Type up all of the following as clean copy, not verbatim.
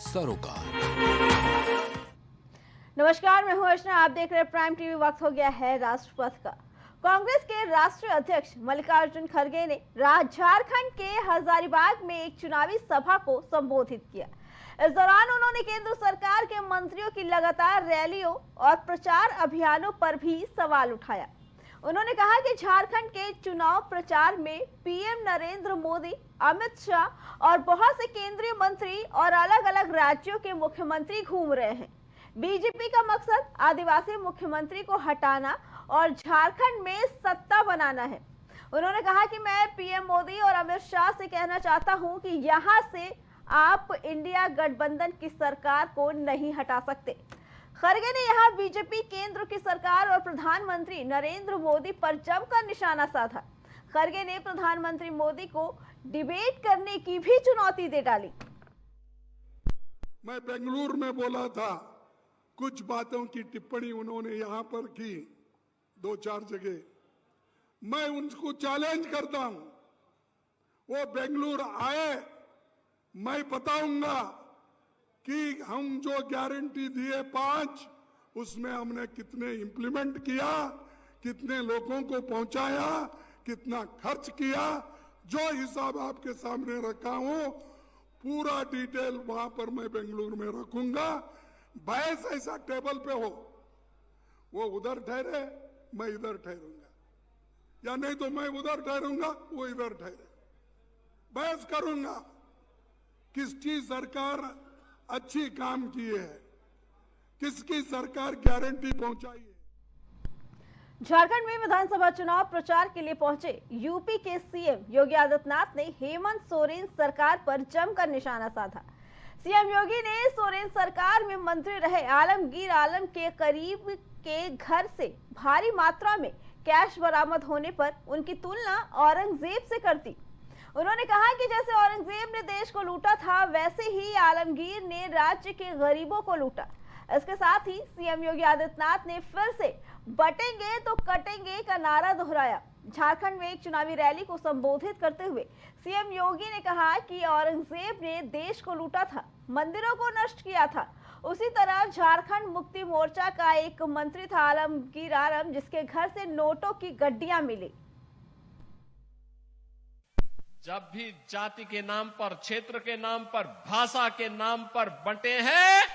सरोकार। नमस्कार, मैं हूं अर्चना। आप देख रहे हैं प्राइम टीवी। वक्त हो गया है राष्ट्रपथ का। कांग्रेस के राष्ट्रीय अध्यक्ष मल्लिकार्जुन खड़गे ने झारखंड के हजारीबाग में एक चुनावी सभा को संबोधित किया। इस दौरान उन्होंने केंद्र सरकार के मंत्रियों की लगातार रैलियों और प्रचार अभियानों पर भी सवाल उठाया। उन्होंने कहा कि झारखंड के चुनाव प्रचार में पीएम नरेंद्र मोदी, अमित शाह और बहुत से केंद्रीय मंत्री और अलग अलग राज्यों के मुख्यमंत्री घूम रहे हैं। बीजेपी का मकसद आदिवासी मुख्यमंत्री को हटाना और झारखंड में सत्ता बनाना है। उन्होंने कहा कि मैं पीएम मोदी और अमित शाह से कहना चाहता हूं कि यहां से आप इंडिया गठबंधन की सरकार को नहीं हटा सकते। खड़गे ने यहां बीजेपी केंद्र की सरकार और प्रधानमंत्री नरेंद्र मोदी पर जमकर निशाना साधा। खड़गे ने प्रधानमंत्री मोदी को डिबेट करने की भी चुनौती दे डाली। मैं बेंगलुरु में बोला था, कुछ बातों की टिप्पणी उन्होंने यहां पर की 2-4 जगह। मैं उनको चैलेंज करता हूं, वो बेंगलुरु आए, मैं बताऊंगा कि हम जो गारंटी दिए 5, उसमें हमने कितने इंप्लीमेंट किया, कितने लोगों को पहुंचाया, कितना खर्च किया। जो हिसाब आपके सामने रखा हूं, पूरा डिटेल वहां पर मैं बेंगलुरु में रखूंगा। बहस ऐसा टेबल पे हो, वो उधर ठहरे, मैं इधर ठहरूंगा, या नहीं तो मैं उधर ठहरूंगा, वो इधर ठहरे। बहस करूंगा किसकी सरकार अच्छी काम की है, किसकी सरकार गारंटी पहुंचाई है। झारखंड में विधानसभा चुनाव प्रचार के लिए पहुंचे यूपी के सीएम योगी आदित्यनाथ ने हेमंत सोरेन सरकार पर जमकर निशाना साधा। सीएम योगी ने सोरेन सरकार में मंत्री रहे आलमगीर आलम के करीब के घर से भारी मात्रा में कैश बरामद होने पर उनकी तुलना औरंगजेब से कर दी। उन्होंने कहा कि जैसे औरंगजेब ने देश को लूटा था, वैसे ही आलमगीर ने राज्य के गरीबों को लूटा। इसके साथ ही सीएम योगी आदित्यनाथ ने फिर से बटेंगे तो कटेंगे का नारा दोहराया। झारखंड में एक चुनावी रैली को संबोधित करते हुए सीएम योगी ने कहा कि औरंगजेब ने देश को लूटा था, मंदिरों को नष्ट किया था। उसी तरह झारखंड मुक्ति मोर्चा का एक मंत्री था आलमगीर आलम, जिसके घर से नोटों की गड्डियां मिली। जब भी जाति के नाम पर, क्षेत्र के नाम पर, भाषा के नाम पर बंटे हैं,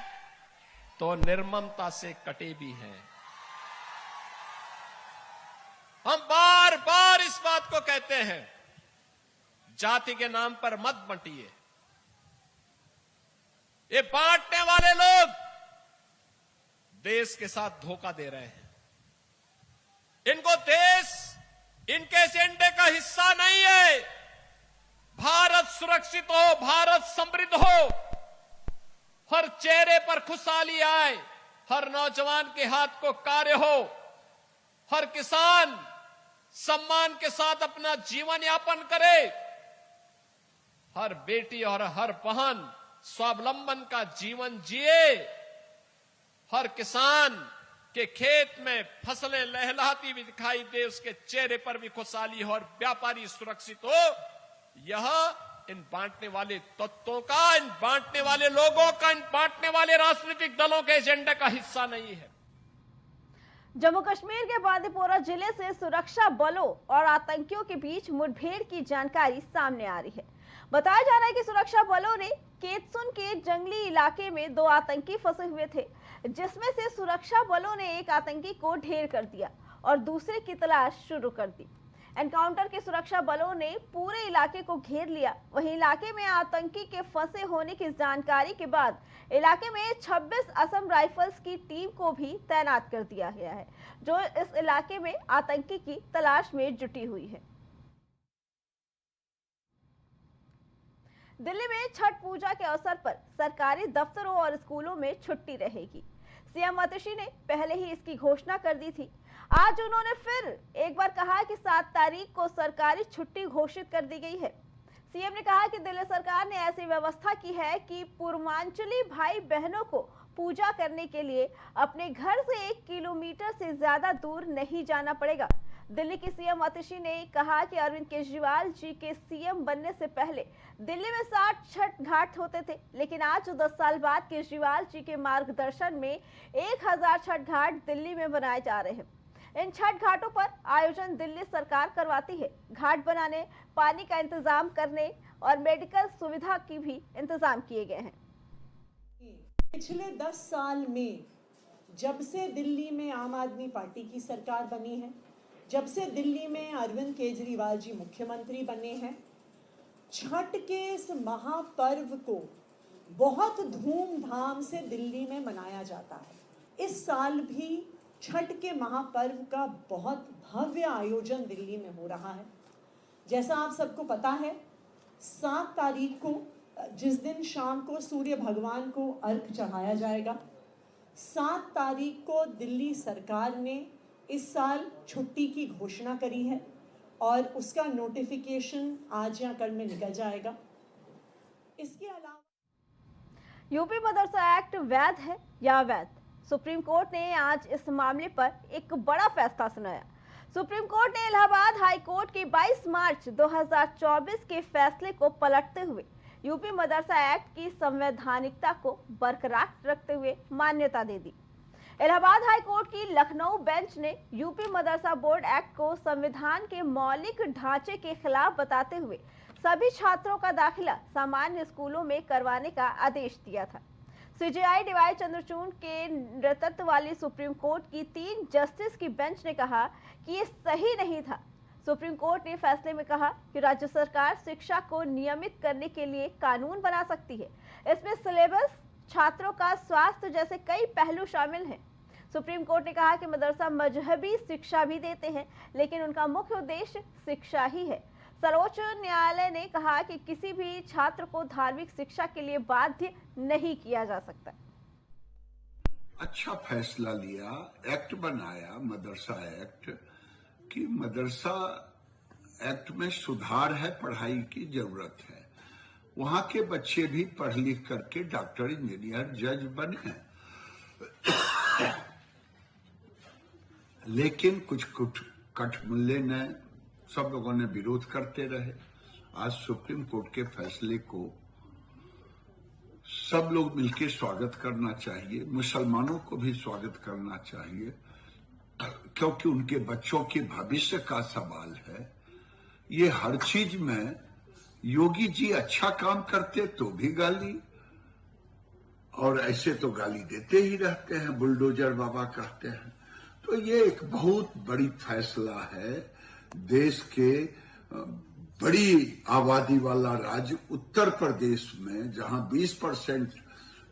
तो निर्ममता से कटे भी हैं। हम बार बार इस बात को कहते हैं, जाति के नाम पर मत बंटिए। ये बांटने वाले लोग देश के साथ धोखा दे रहे हैं। इनको देश इनके एजेंडे का हिस्सा नहीं है। भारत सुरक्षित हो, भारत समृद्ध हो, हर चेहरे पर खुशहाली आए, हर नौजवान के हाथ को कार्य हो, हर किसान सम्मान के साथ अपना जीवन यापन करे, हर बेटी और हर बहन स्वावलंबन का जीवन जिए, हर किसान के खेत में फसलें लहलहाती भी दिखाई दे, उसके चेहरे पर भी खुशहाली हो और व्यापारी सुरक्षित हो। यह इन बांटने वाले तत्वों का, इन बांटने वाले लोगों का, इन बांटने वाले राजनीतिक दलों के एजेंडे का हिस्सा नहीं है। जम्मू कश्मीर के बांदीपोरा जिले से सुरक्षा बलों और आतंकियों के बीच मुठभेड़ की जानकारी सामने आ रही है। बताया जा रहा है कि सुरक्षा बलों ने केतसुन के जंगली इलाके में 2 आतंकी फंसे हुए थे, जिसमें से सुरक्षा बलों ने एक आतंकी को ढेर कर दिया और दूसरे की तलाश शुरू कर दी। एनकाउंटर के सुरक्षा बलों ने पूरे इलाके को घेर लिया। वहीं इलाके में आतंकी के फंसे होने की जानकारी के बाद इलाके में 26 असम राइफल्स की टीम को भी तैनात कर दिया गया है, जो इस इलाके में आतंकी की तलाश में जुटी हुई है। दिल्ली में छठ पूजा के अवसर पर सरकारी दफ्तरों और स्कूलों में छुट्टी रहेगी। सीएम आतिशी ने पहले ही इसकी घोषणा कर दी थी। आज उन्होंने फिर एक बार कहा कि 7 तारीख को सरकारी छुट्टी घोषित कर दी गई है। सीएम ने कहा कि दिल्ली सरकार ने ऐसी व्यवस्था की है कि पूर्वांचली भाई बहनों को पूजा करने के लिए अपने घर से 1 किलोमीटर से ज्यादा दूर नहीं जाना पड़ेगा। दिल्ली की सीएम आतिशी ने कहा कि अरविंद केजरीवाल जी के सीएम बनने से पहले दिल्ली में 60 छठ घाट होते थे, लेकिन आज 10 साल बाद केजरीवाल जी के मार्गदर्शन में 1000 छठ घाट दिल्ली में बनाए जा रहे हैं। इन छठ घाटों पर आयोजन दिल्ली सरकार करवाती है। घाट बनाने, पानी का इंतजाम करने और मेडिकल सुविधा की भी इंतजाम किए गए हैं। पिछले 10 साल में जब से दिल्ली में आम आदमी पार्टी की सरकार बनी है, जब से दिल्ली में अरविंद केजरीवाल जी मुख्यमंत्री बने हैं, छठ के इस महापर्व को बहुत धूमधाम से दिल्ली में मनाया जाता है। इस साल भी छठ के महापर्व का बहुत भव्य आयोजन दिल्ली में हो रहा है। जैसा आप सबको पता है, 7 तारीख को जिस दिन शाम को सूर्य भगवान को अर्घ चढ़ाया जाएगा, 7 तारीख को दिल्ली सरकार ने इस साल छुट्टी की घोषणा करी है और उसका नोटिफिकेशन आज या कल में निकल जाएगा। इसके अलावा यूपी मदरसा एक्ट वैध है या अवैध? सुप्रीम कोर्ट ने आज इस मामले पर एक बड़ा फैसला सुनाया। सुप्रीम कोर्ट ने इलाहाबाद हाई कोर्ट के 22 मार्च 2024 के फैसले को पलटते हुए यूपी मदरसा एक्ट की संवैधानिकता को बरकरार रखते हुए मान्यता दे दी। इलाहाबाद हाई कोर्ट की लखनऊ बेंच ने यूपी मदरसा बोर्ड एक्ट को संविधान के मौलिक ढांचे के खिलाफ बताते हुए सभी छात्रों का दाखिला सामान्य स्कूलों में करवाने का आदेश दिया था। सीजेआई डीवाई चंद्रचूड़ के नेतृत्व वाली सुप्रीम कोर्ट की 3 जस्टिस की बेंच ने कहा कि ये सही नहीं था। सुप्रीम कोर्ट ने फैसले में कहा कि राज्य सरकार शिक्षा को नियमित करने के लिए कानून बना सकती है। इसमें सिलेबस, छात्रों का स्वास्थ्य जैसे कई पहलू शामिल हैं। सुप्रीम कोर्ट ने कहा कि मदरसा मजहबी शिक्षा भी देते हैं, लेकिन उनका मुख्य उद्देश्य शिक्षा ही है। सर्वोच्च न्यायालय ने कहा कि किसी भी छात्र को धार्मिक शिक्षा के लिए बाध्य नहीं किया जा सकता। अच्छा फैसला लिया, एक्ट बनाया मदरसा एक्ट कि मदरसा एक्ट में सुधार है, पढ़ाई की जरूरत है। वहां के बच्चे भी पढ़ लिख करके डॉक्टर, इंजीनियर, जज बने हैं। लेकिन कुछ कठमुल्ले ने, सब लोगों ने विरोध करते रहे। आज सुप्रीम कोर्ट के फैसले को सब लोग मिलकर स्वागत करना चाहिए। मुसलमानों को भी स्वागत करना चाहिए, क्योंकि उनके बच्चों के भविष्य का सवाल है। ये हर चीज में योगी जी अच्छा काम करते तो भी गाली, और ऐसे तो गाली देते ही रहते हैं, बुलडोजर बाबा कहते हैं। तो ये एक बहुत बड़ी फैसला है। देश के बड़ी आबादी वाला राज्य उत्तर प्रदेश में, जहां 20%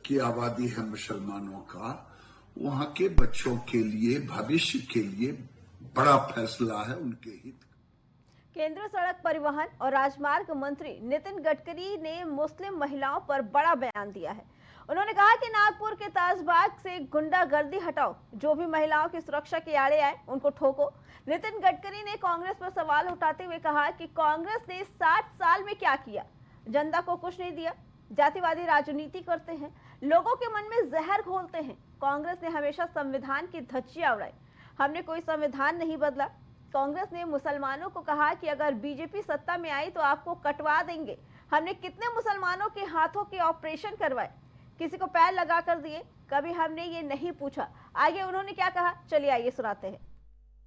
की आबादी है मुसलमानों का, वहां के बच्चों के लिए, भविष्य के लिए बड़ा फैसला है, उनके हित। केंद्रीय सड़क परिवहन और राजमार्ग मंत्री नितिन गडकरी ने मुस्लिम महिलाओं पर बड़ा बयान दिया है। उन्होंने कहा कि नागपुर के ताजबाग से गुंडागर्दी हटाओ, जो भी महिलाओं की सुरक्षा के आड़े आए उनको ठोको। नितिन गडकरी ने कांग्रेस पर सवाल उठाते हुए कहा कि कांग्रेस ने 60 साल में क्या किया? जनता को कुछ नहीं दिया। जातिवादी राजनीति करते हैं, लोगों के मन में जहर घोलते हैं। कांग्रेस ने हमेशा संविधान की धज्जियां उड़ाई। हमने कोई संविधान नहीं बदला। कांग्रेस ने मुसलमानों को कहा कि अगर बीजेपी सत्ता में आई तो आपको कटवा देंगे। हमने कितने मुसलमानों के हाथों के ऑपरेशन करवाए, किसी को पैर लगा कर दिए, कभी हमने ये नहीं पूछा। आगे उन्होंने क्या कहा, चलिए आइए सुनाते हैं।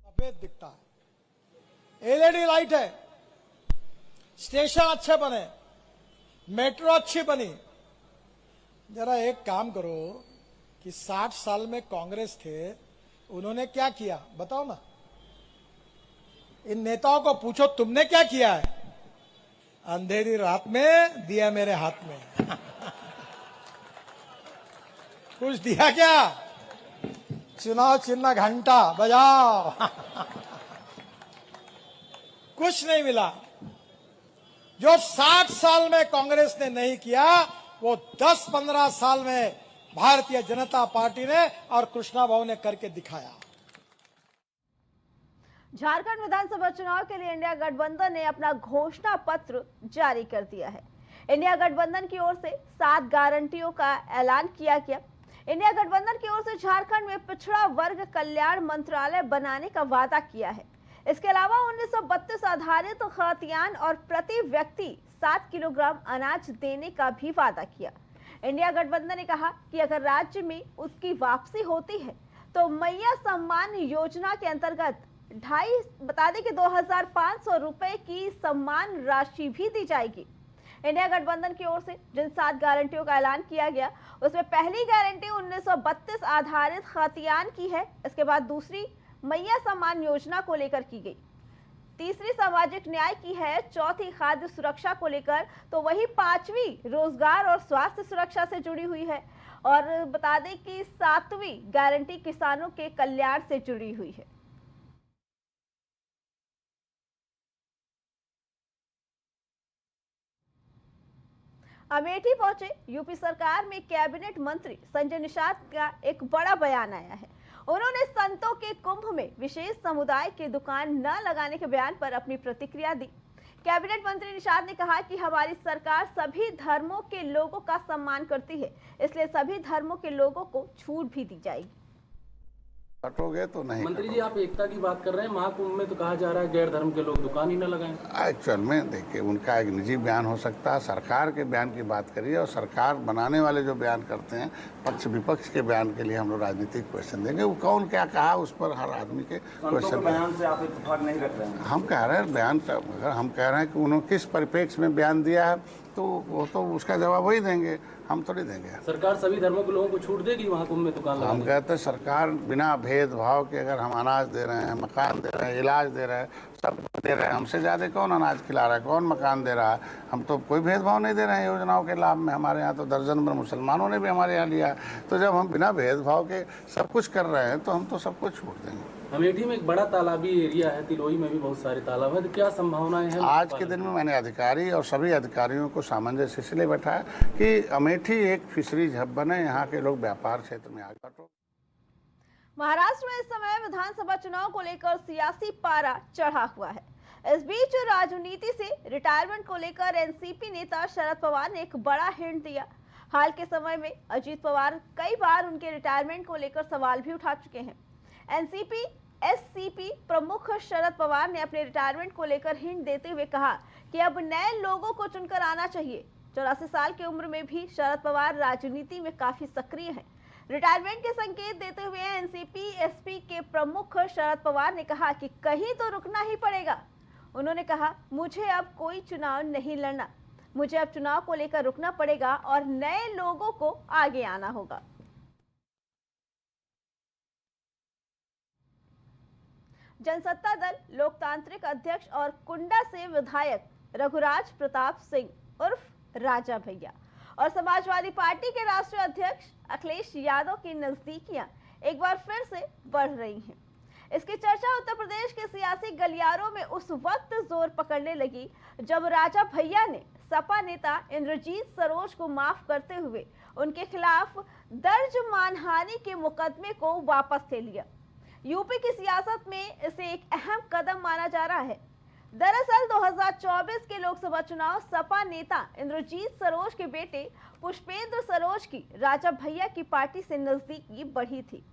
सफेद दिखता है, एलईडी लाइट है, स्टेशन अच्छे बने, मेट्रो अच्छी बनी। जरा एक काम करो कि 60 साल में कांग्रेस थे, उन्होंने क्या किया बताओ ना। इन नेताओं को पूछो तुमने क्या किया है। अंधेरी रात में दिया मेरे हाथ में कुछ दिया क्या? चुनाव चिन्ह घंटा बजाओ कुछ नहीं मिला। जो 60 साल में कांग्रेस ने नहीं किया, वो 10-15 साल में भारतीय जनता पार्टी ने और कृष्णा भाऊ ने करके दिखाया। झारखंड विधानसभा चुनाव के लिए इंडिया गठबंधन ने अपना घोषणा पत्र जारी कर दिया है। इंडिया गठबंधन की ओर से 7 गारंटियों का ऐलान किया गया। इंडिया गठबंधन की ओर से झारखंड में पिछड़ा वर्ग कल्याण मंत्रालय बनाने का वादा किया है। इसके अलावा 1932 आधारित खतियान और प्रति व्यक्ति 7 किलोग्राम अनाज देने का भी वादा किया। इंडिया गठबंधन ने कहा कि अगर राज्य में उसकी वापसी होती है तो मैया सम्मान योजना के अंतर्गत बता दें कि 2,500 रुपए की सम्मान राशि भी दी जाएगी। इंडिया गठबंधन की ओर से जिन 7 गारंटियों का ऐलान किया गया उसमें पहली गारंटी 1932 आधारित खतियान की है। इसके बाद दूसरी मैया सम्मान योजना को लेकर की गई, तीसरी सामाजिक न्याय की है, चौथी खाद्य सुरक्षा को लेकर, तो वही 5वीं रोजगार और स्वास्थ्य सुरक्षा से जुड़ी हुई है और बता दें कि 7वीं गारंटी किसानों के कल्याण से जुड़ी हुई है। अमेठी पहुंचे यूपी सरकार में कैबिनेट मंत्री संजय निषाद का एक बड़ा बयान आया है। उन्होंने संतों के कुंभ में विशेष समुदाय की दुकान न लगाने के बयान पर अपनी प्रतिक्रिया दी। कैबिनेट मंत्री निषाद ने कहा कि हमारी सरकार सभी धर्मों के लोगों का सम्मान करती है, इसलिए सभी धर्मों के लोगों को छूट भी दी जाएगी। कटोगे तो नहीं। मंत्री जी, आप एकता की बात कर रहे हैं, महाकुंभ में तो कहा जा रहा है गैर धर्म के लोग दुकान ही न लगाएं। एक्चुअल में देखिए, उनका एक निजी बयान हो सकता है, सरकार के बयान की बात करिए और सरकार बनाने वाले जो बयान करते हैं पक्ष विपक्ष के बयान के लिए हम लोग राजनीतिक क्वेश्चन देंगे। वो कौन क्या कहा उस पर हर आदमी के क्वेश्चन। बयान से आप इत्तेफाक नहीं रख रहे हैं? हम कह रहे हैं बयान, अगर हम कह रहे हैं कि उन्होंने किस परिप्रेक्ष्य में बयान दिया है तो वो तो उसका जवाब वही देंगे, हम थोड़ी देंगे। सरकार सभी धर्मों के लोगों को छूट देगी महाकुंभ में दुकान लगाने? हम कहते हैं सरकार बिना भेदभाव के अगर हम अनाज दे रहे हैं, मकान दे रहे हैं, इलाज दे रहे हैं, सब दे रहे हैं, हमसे ज़्यादा कौन अनाज खिला रहा है, कौन मकान दे रहा है? हम तो कोई भेदभाव नहीं दे रहे हैं योजनाओं के लाभ में। हमारे यहाँ तो दर्जन भर मुसलमानों ने भी हमारे यहाँ लिया। तो जब हम बिना भेदभाव के सब कुछ कर रहे हैं तो हम तो सबको छूट देंगे। अमेठी में एक बड़ा तालाबी एरिया है, तिलोई में भी बहुत सारे तालाब हैं, तो क्या संभावनाएं हैं? आज के दिन में मैंने अधिकारी और सभी अधिकारियों को सामंजस्य इसलिए बैठाया कि अमेठी एक फिशरीज हब बने, यहाँ के लोग व्यापार क्षेत्र में आगे बढ़ो। महाराष्ट्र में इस समय विधानसभा चुनाव को लेकर सियासी पारा चढ़ा हुआ है। इस बीच राजनीति से रिटायरमेंट को लेकर एनसीपी नेता शरद पवार ने एक बड़ा हिंट दिया। हाल के समय में अजीत पवार कई बार उनके रिटायरमेंट को लेकर सवाल भी उठा चुके हैं। एससीपी प्रमुख शरद पवार ने अपने रिटायरमेंट को लेकर हिंट देते हुए कहा कि अब नए लोगों को चुनकर आना चाहिए। 84 साल की उम्र में भी शरद पवार राजनीति में काफी सक्रिय हैं। रिटायरमेंट के संकेत देते हुए एनसीपी के प्रमुख शरद पवार ने कहा कि कहीं तो रुकना ही पड़ेगा। उन्होंने कहा, मुझे अब कोई चुनाव नहीं लड़ना, मुझे अब चुनाव को लेकर रुकना पड़ेगा और नए लोगों को आगे आना होगा। जनसत्ता दल लोकतांत्रिक अध्यक्ष और कुंडा से विधायक रघुराज प्रताप सिंह उर्फ राजा भैया और समाजवादी पार्टी के राष्ट्रीय अध्यक्ष अखिलेश यादव की नजदीकियां एक बार फिर से बढ़ रही हैं। इसकी चर्चा उत्तर प्रदेश के सियासी गलियारों में उस वक्त जोर पकड़ने लगी जब राजा भैया ने सपा नेता इंद्रजीत सरोज को माफ करते हुए उनके खिलाफ दर्ज मानहानि के मुकदमे को वापस ले लिया। यूपी की सियासत में इसे एक अहम कदम माना जा रहा है। दरअसल 2024 के लोकसभा चुनाव सपा नेता इंद्रजीत सरोज के बेटे पुष्पेंद्र सरोज की राजा भैया की पार्टी से नजदीकी बढ़ी थी।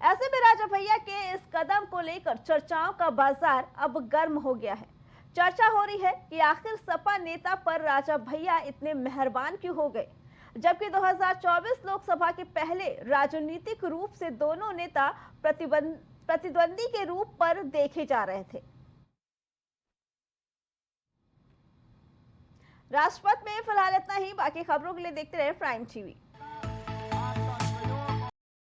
ऐसे में राजा भैया के इस कदम को लेकर चर्चाओं का बाजार अब गर्म हो गया है। चर्चा हो रही है कि आखिर सपा नेता पर राजा भैया इतने मेहरबान क्यों हो गए, जबकि 2024 लोकसभा के पहले राजनीतिक रूप से दोनों नेता प्रतिद्वंदी के रूप पर देखे जा रहे थे। राष्ट्रपति में फिलहाल इतना ही। बाकी खबरों के लिए देखते रहे प्राइम टीवी।